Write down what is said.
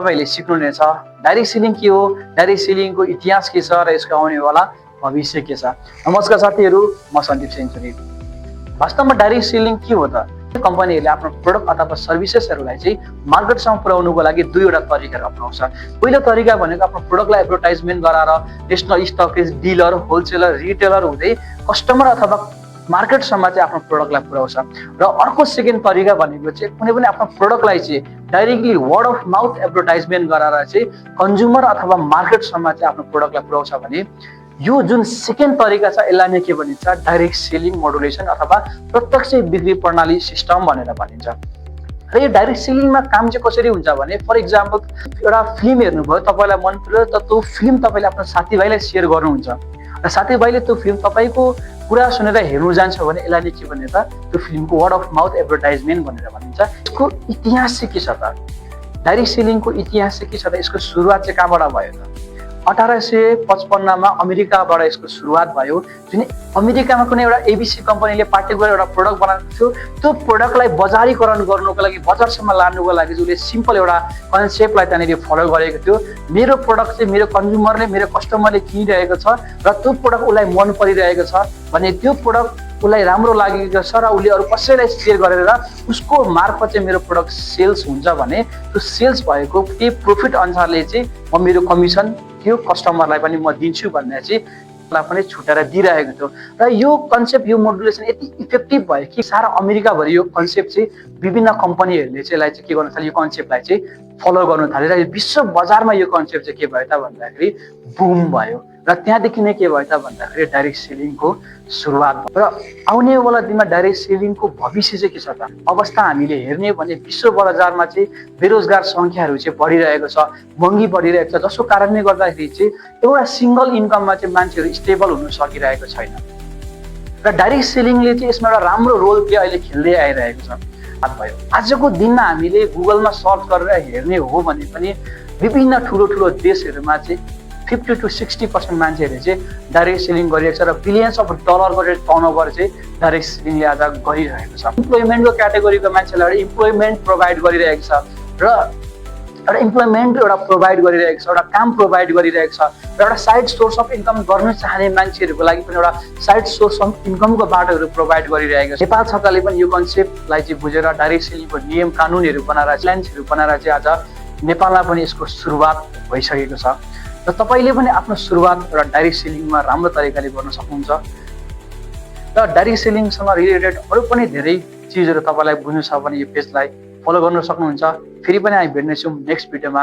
तपाईले सिक्नुहुनेछ direct selling के हो, डाइरेक्ट सेलिङको इतिहास के छ र यसको आउनेवाला भविष्य के छ। नमस्कार साथीहरू, म सन्दीप सेन्चुरी। वास्तवमा डाइरेक्ट सेलिङ के हो त? कम्पनीहरूले आफ्नो प्रोडक्ट अथवा सर्भिसेसहरूलाई चाहिँ मार्केटसम्म पुर्याउनुको लागि दुईवटा तरिकाहरू अपनाउँछ। पहिलो तरिका भनेको आफ्नो प्रोडक्टलाई एडभर्टाइजमेन्ट गराएर नेसनल स्टकेज, डिलर, होलसेलर, रिटेलर हुँदै कस्टमर अथवा मार्केटसम्म चाहिँ आफ्नो प्रोडक्टलाई पुर्याउँछ। र अर्को सेकेन्ड तरिका भनेको चाहिँ कुनै पनि आफ्नो प्रोडक्टलाई चाहिँ directly word of mouth advertisement गराएर चाहिँ कन्ज्युमर अथवा मार्केटसम्म चाहिँ आफ्नो प्रोडक्टलाई पुर्याउँछ भने यो जुन सेकेन्ड तरिका छ यसलाई नै के भनिन्छ, डाइरेक्ट सेलिङ मोडुलेसन अथवा प्रत्यक्ष बिक्री प्रणाली सिस्टम भनेर भनिन्छ। र यो डाइरेक्ट सेलिङमा काम चाहिँ कसरी हुन्छ भने, फर इक्जाम्पल एउटा फिल्म हेर्नुभयो, तपाईँलाई मन पर्यो त त्यो फिल्म तपाईँले आफ्नो साथीभाइलाई सेयर गर्नुहुन्छ र साथीभाइले त्यो फिल्म तपाईँको कुरा सुनेर हेर्नु जान्छ भने यसलाई नै के भन्ने त, त्यो फिल्मको वर्ड अफ माउथ एडभर्टाइजमेन्ट भनेर भनिन्छ। यसको इतिहास चाहिँ के छ त? डाइरेक्ट सेलिङको इतिहास चाहिँ के छ त? यसको सुरुवात चाहिँ कहाँबाट भयो त? 1855 मा अमेरिकाबाट यसको सुरुवात भयो। जुन अमेरिकामा कुनै एउटा एबिसी कम्पनीले पार्टिकुलर एउटा प्रोडक्ट बनाएको थियो, त्यो प्रोडक्टलाई बजारीकरण गर्नुको लागि, बजारसम्म लानुको लागि उसले सिम्पल एउटा कन्सेप्टलाई त्यहाँनिर फलो गरेको थियो। मेरो प्रोडक्ट चाहिँ मेरो कन्ज्युमरले, मेरो कस्टमरले किनिरहेको छ र त्यो प्रोडक्ट उसलाई मन परिरहेको छ भने त्यो प्रोडक्ट उसलाई राम्रो लागेको छ र उसले अरू कसैलाई सेयर गरेर उसको मार्फत चाहिँ मेरो प्रोडक्ट सेल्स हुन्छ भने त्यो सेल्स भएको केही प्रफिट अनुसारले चाहिँ म मेरो कमिसन त्यो कस्टमरलाई पनि म दिन्छु भन्ने चाहिँ लाई पनि छुटेर दिइरहेको थियो। र यो कन्सेप्ट, यो मोडुलेसन यति इफेक्टिभ भयो कि सारा अमेरिकाभरि यो कन्सेप्ट चाहिँ विभिन्न कम्पनीहरूले चाहिँ यसलाई चाहिँ के गर्न थाल्यो, यो कन्सेप्टलाई चाहिँ फलो गर्नु थाल्यो र विश्व बजारमा यो कन्सेप्ट चाहिँ के भयो त भन्दाखेरि बुम भयो। र त्यहाँदेखि नै के भयो त भन्दाखेरि डाइरेक्ट सेलिङको सुरुवात भयो। र आउनेवाला दिनमा डाइरेक्ट सेलिङको भविष्य चाहिँ के छ त? अवस्था हामीले हेर्ने भने विश्व बजारमा चाहिँ बेरोजगार सङ्ख्याहरू चाहिँ बढिरहेको छ, महँगी बढिरहेको छ, जसको कारणले गर्दाखेरि चाहिँ एउटा सिङ्गल इन्कममा चाहिँ मान्छेहरू स्टेबल हुन सकिरहेको छैन। र डाइरेक्ट सेलिङले चाहिँ यसमा एउटा राम्रो रोल प्ले अहिले खेल्दै आइरहेको छ भयो। आजको दिनमा हामीले गुगलमा सर्च गरेर हेर्ने हो भने पनि विभिन्न ठुलो ठुलो देशहरूमा चाहिँ 50 to 60% मान्छेहरूले चाहिँ डाइरेक्ट सेलिङ गरिरहेको छ र बिलियन्स अफ डलरको टर्नओभर चाहिँ डाइरेक्ट सेलिङले आज गरिरहेको छ। इम्प्लोइमेन्टको क्याटेगोरीको मान्छेलाई इम्प्लोइमेन्ट प्रोभाइड गरिरहेको छ र एउटा इम्प्लोइमेन्ट एउटा प्रोभाइड गरिरहेको छ, एउटा काम प्रोभाइड गरिरहेको छ र एउटा साइड सोर्स अफ इन्कम गर्न चाहने मान्छेहरूको लागि पनि एउटा साइड सोर्स अफ इन्कमको बाटोहरू प्रोभाइड गरिरहेको छ। नेपाल सरकारले पनि यो कन्सेप्टलाई चाहिँ बुझेर डाइरेक्ट सेलिङको नियम कानुनहरू बनाएर, प्लान्सहरू बनाएर चाहिँ आज नेपालमा पनि यसको सुरुवात भइसकेको छ। र तपाईँले पनि आफ्नो सुरुवात एउटा डाइरेक्ट सेलिङमा राम्रो तरिकाले गर्न सक्नुहुन्छ। र डाइरेक्ट सेलिङसँग रिलेटेड अरू पनि धेरै चिजहरू तपाईँलाई बुझ्नु छ भने यो पेजलाई फलो गर्न सक्नुहुन्छ। फेरि पनि हामी भेट्नेछौँ नेक्स्ट भिडियोमा।